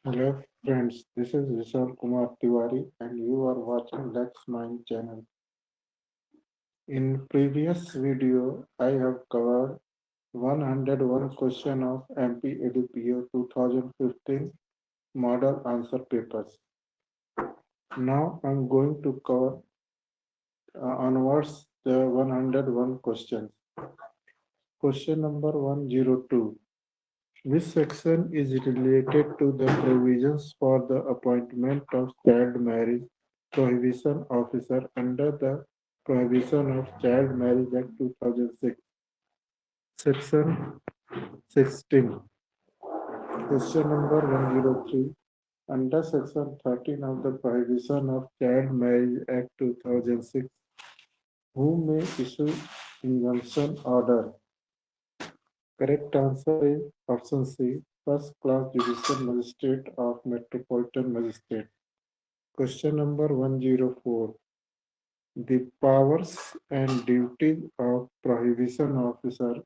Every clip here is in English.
Hello friends, this is Vishal Kumar Tiwari and you are watching Let's Mind channel. In previous video, I have covered 101 question of MP EduPO 2015 model answer papers. Now I am going to cover onwards the 101 questions. Question number 102. Which section is related to the provisions for the appointment of child marriage prohibition officer under the Prohibition of Child Marriage Act 2006? Section 16. Question number 103. Under Section 13 of the Prohibition of Child Marriage Act 2006, who may issue injunction order? Correct answer is option C, first class judicial magistrate of Metropolitan Magistrate. Question number 104. The powers and duties of prohibition officer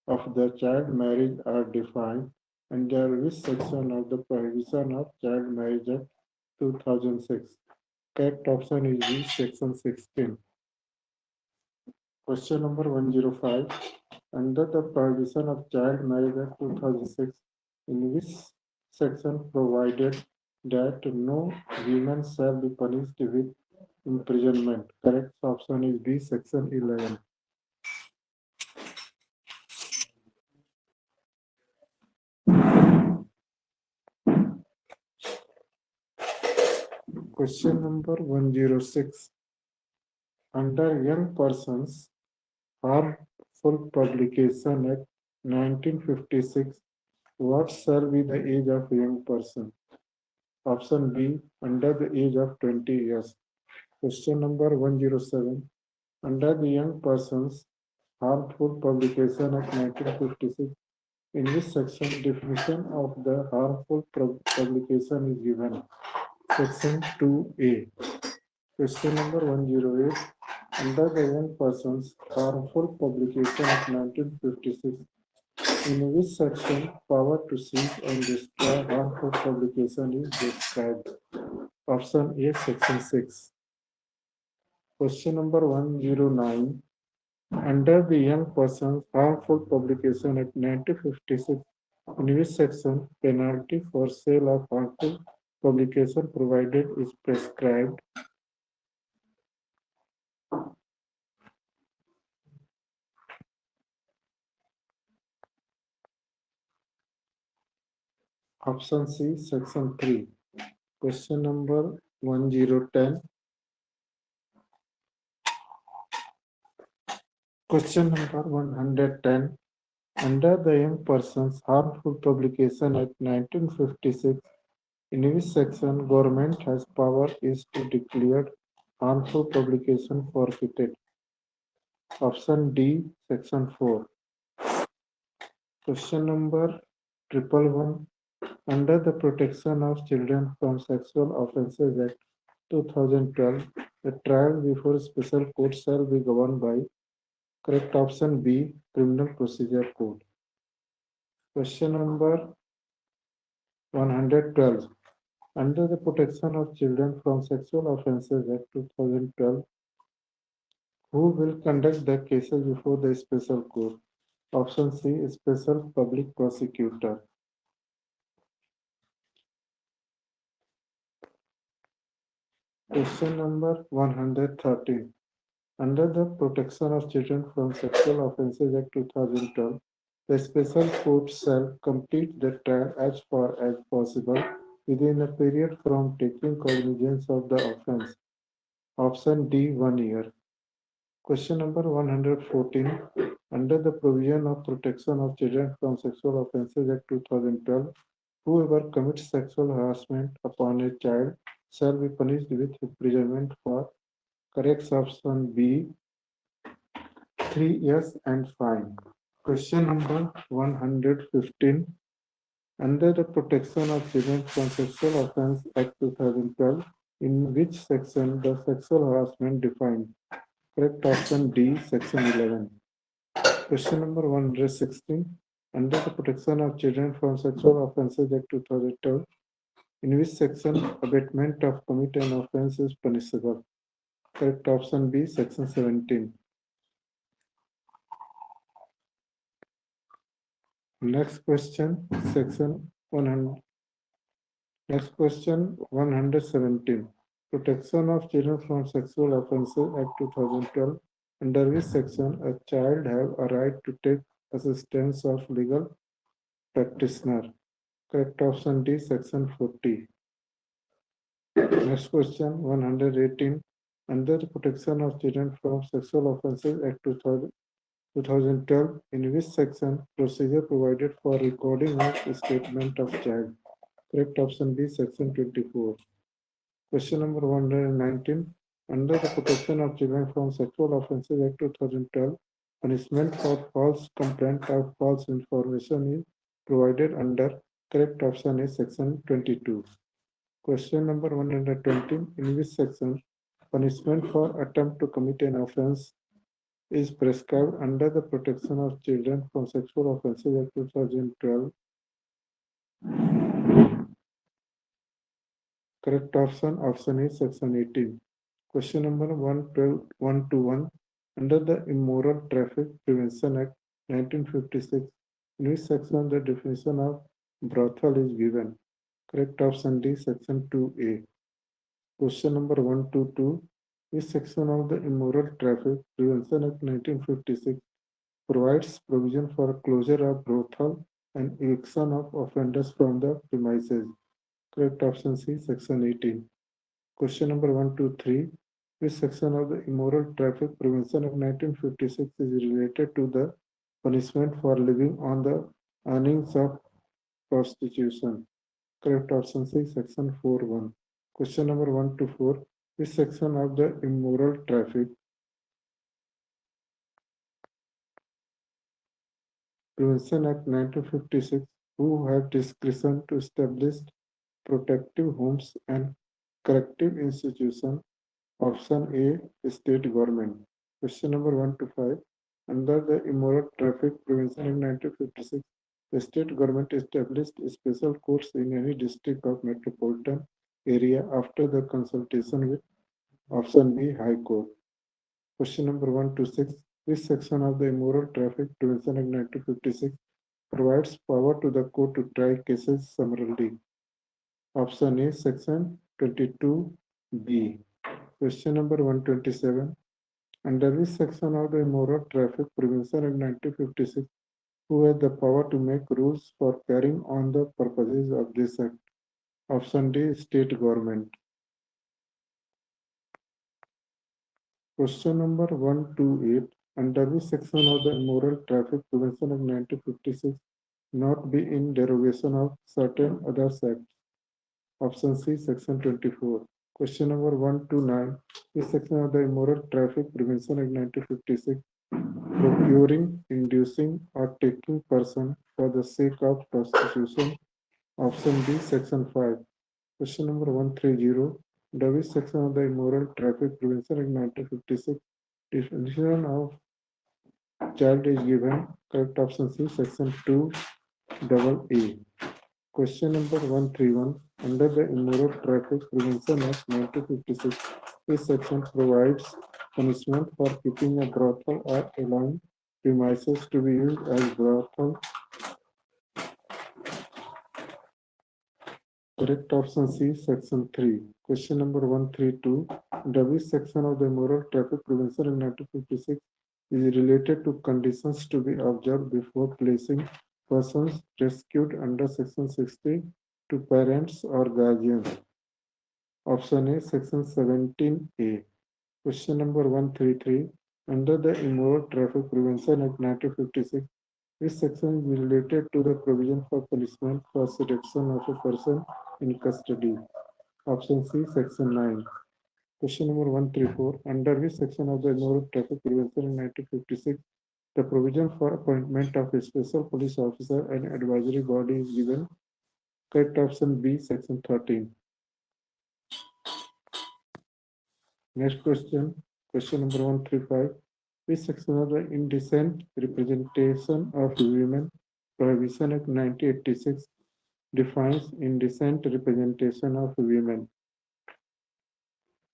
of the child marriage are defined under which section of the Prohibition of Child Marriage Act 2006? Correct option is B, section 16. Question number 105. Under the Prohibition of Child Marriage Act 2006, in which section provided that no woman shall be punished with imprisonment? Correct option is B, section 11. Question number 106. Under Young Persons Harmful Publication Act 1956, what shall be the age of a young person? Option B, under the age of 20 years. Question number 107. Under the Young Persons Harmful Publication Act 1956, in which section definition of the harmful publication is given? Section 2A. Question number 108. Under the Young Persons Harmful Publication Act 1956, in which section power to seize and destroy harmful publication is described? Option A, section 6. Question number 109. Under the Young Persons Harmful Publication Act 1956, in which section penalty for sale of harmful publication provided is prescribed? Option C, section 3. Question number 1010. Question number 110. Under the Young Persons Harmful Publication Act 1956, in which section government has power is to declare harmful publication forfeited? Option D, section 4. Question number 111. Under the Protection of Children from Sexual Offences Act 2012, the trial before special court shall be governed by? Correct option B, Criminal Procedure Code. Question number 112. Under the Protection of Children from Sexual Offences Act 2012, who will conduct the cases before the special court? Option C, Special Public Prosecutor. Question number 113. Under the Protection of Children from Sexual Offences Act 2012, the special court shall complete the trial as far as possible within a period from taking cognizance of the offence. Option D, 1 year. Question number 114. Under the provision of Protection of Children from Sexual Offences Act 2012, whoever commits sexual harassment upon a child shall be punished with imprisonment for? Correct option B, 3 years and fine. Question number 115. Under the Protection of Children from Sexual Offence Act 2012, in which section the sexual harassment defined? Correct option D, section 11. Question number 116. Under the Protection of Children from Sexual Offences Act 2012, In which section abatement of commit an offence is punishable? Correct option B, section 17. Next question, section 100. Next question, 117. Protection of Children from Sexual Offences Act 2012. Under which section a child have a right to take assistance of legal practitioner? Correct option D, section 40. Next question, 118. Under the Protection of Children from Sexual Offences Act 2012, in which section procedure provided for recording of statement of child? Correct option B, section 24. Question number 119. Under the Protection of Children from Sexual Offences Act 2012, punishment for false complaint or false information is provided under. Correct option is section 22. Question number 120. In which section punishment for attempt to commit an offence is prescribed under the Protection of Children from Sexual Offences Act 2012? Correct option is section 18. Question number 121. Under the Immoral Traffic Prevention Act 1956, in which section the definition of brothel is given? Correct option D, section 2A. Question number 122. Which section of the Immoral Traffic Prevention Act 1956 provides provision for closure of brothel and eviction of offenders from the premises? Correct option C, section 18. Question number 123. Which section of the Immoral Traffic Prevention Act 1956 is related to the punishment for living on the earnings of prostitution? Correct option C, section 4.1. Question number 124. Which section of the Immoral Traffic Prevention Act 1956 who have discretion to establish protective homes and corrective institutions? Option A, state government. Question number 125. Under the Immoral Traffic Prevention Act 1956, the state government established special courts in any district of metropolitan area after the consultation with option B, High Court. Question number 126. Which section of the Immoral Traffic Prevention Act 1956 provides power to the court to try cases summarily? Option A, section 22B. Question number 127. Under which section of the Immoral Traffic Prevention Act 1956 who has the power to make rules for carrying on the purposes of this act? Option D, state government. Question number 128. Under which section of the Immoral Traffic Prevention Act 1956 not be in derogation of certain other acts? Option C, section 24. Question number 129. Which section of the Immoral Traffic Prevention Act 1956 procuring, inducing, or taking person for the sake of prostitution? Option B, section 5. Question number 130. Under which section of the Immoral Traffic Prevention Act 1956 definition of child is given? Correct option C, section 2AA. Question number 131. Under the Immoral Traffic Prevention Act 1956, this section provides punishment for keeping a brothel or allowing premises to be used as brothel. Correct option C, section 3. Question number 132. Under which section of the Immoral Traffic Prevention in 1956 is related to conditions to be observed before placing persons rescued under section 60 to parents or guardians? Option A, section 17A. Question number 133. Under the Immoral Traffic Prevention Act 1956, this section is related to the provision for punishment for seduction of a person in custody? Option C, section 9. Question number 134. Under which section of the Immoral Traffic Prevention in 1956 the provision for appointment of a special police officer and advisory body is given? Correct option B, section 13. Next question, question number 135. Which section of the Indecent Representation of Women Prohibition Act 1986 defines indecent representation of women.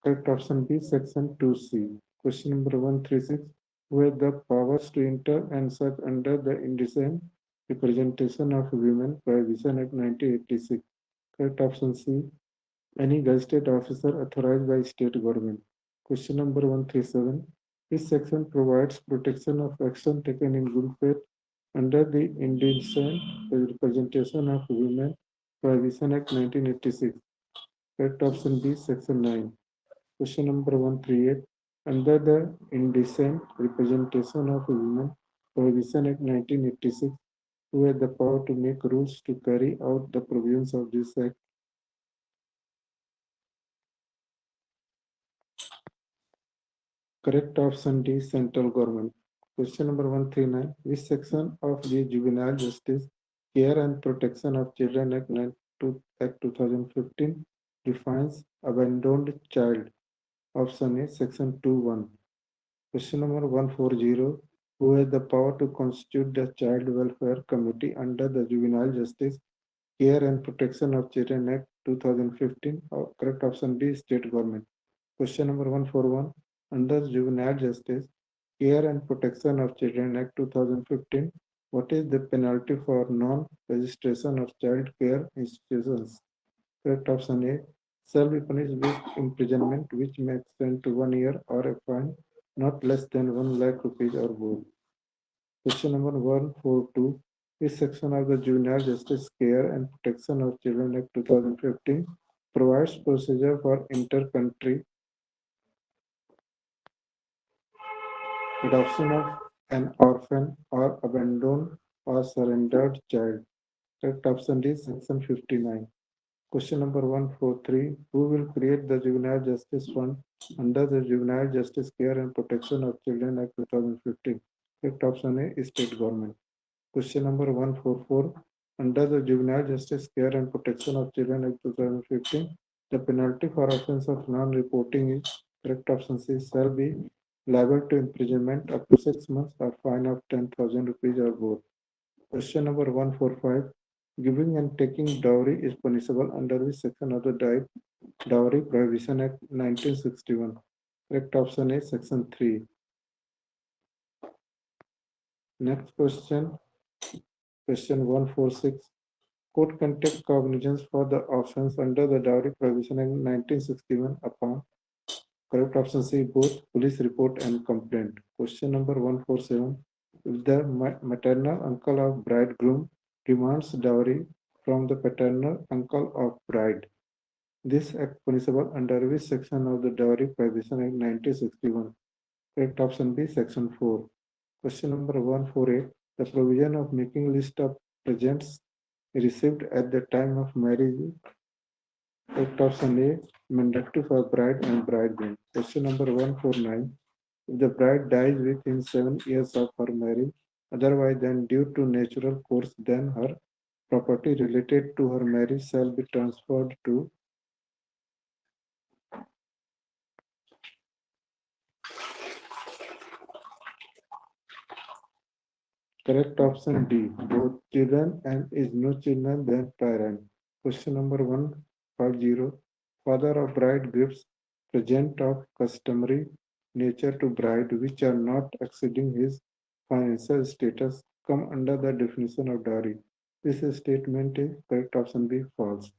Correct option B, section 2C. Question number 136. Who has the powers to enter and search under the Indecent Representation of Women Prohibition Act 1986? Correct option C. Any gazetted officer authorized by state government. Question number 137. This section provides protection of action taken in good faith under the Indecent Representation of Women Prohibition Act 1986. Correct option B, section 9. Question number 138. Under the Indecent Representation of Women Prohibition Act 1986, who had the power to make rules to carry out the provisions of this act? Correct option D, central government. Question number 139. Which section of the Juvenile Justice Care and Protection of Children Act 2015 defines abandoned child? Option A, section 2(1). Question number 140. Who has the power to constitute the Child Welfare Committee under the Juvenile Justice Care and Protection of Children Act 2015? Correct option B, state government. Question number 141. Under Juvenile Justice Care and Protection of Children Act 2015, what is the penalty for non-registration of child care institutions? Correct option A, shall be punished with imprisonment which may extend to 1 year or a fine not less than 1 lakh rupees or both. Question number 142. This section of the Juvenile Justice Care and Protection of Children Act 2015 provides procedure for inter-country adoption of an orphan or abandoned or surrendered child. Correct option is section 59. Question number 143. Who will create the Juvenile Justice Fund under the Juvenile Justice Care and Protection of Children Act 2015? Correct option A is state government. Question number 144. Under the Juvenile Justice Care and Protection of Children Act 2015, the penalty for offense of non-reporting is, correct option C, shall be liable to imprisonment up to 6 months or fine of 10,000 rupees or both. Question number 145. Giving and taking dowry is punishable under which section of the Dowry Prohibition Act 1961? Correct option is section 3. Next question, question 146. Court can take cognizance for the offense under the Dowry Prohibition Act 1961 upon, correct option C, both police report and complaint. Question number 147. If the maternal uncle of bridegroom demands dowry from the paternal uncle of bride, this act punishable under which section of the Dowry Prohibition Act 1961? Correct option B, section 4. Question number 148. The provision of making list of presents received at the time of marriage. Correct option A, mandatory for bride and bridegroom. Question number 149. If the bride dies within 7 years of her marriage, otherwise than due to natural course, then her property related to her marriage shall be transferred to. Correct option D, both children and is no children than parent. Question number 150. Father of bride gives present of customary nature to bride which are not exceeding his financial status come under the definition of dowry. This statement is correct option B, false.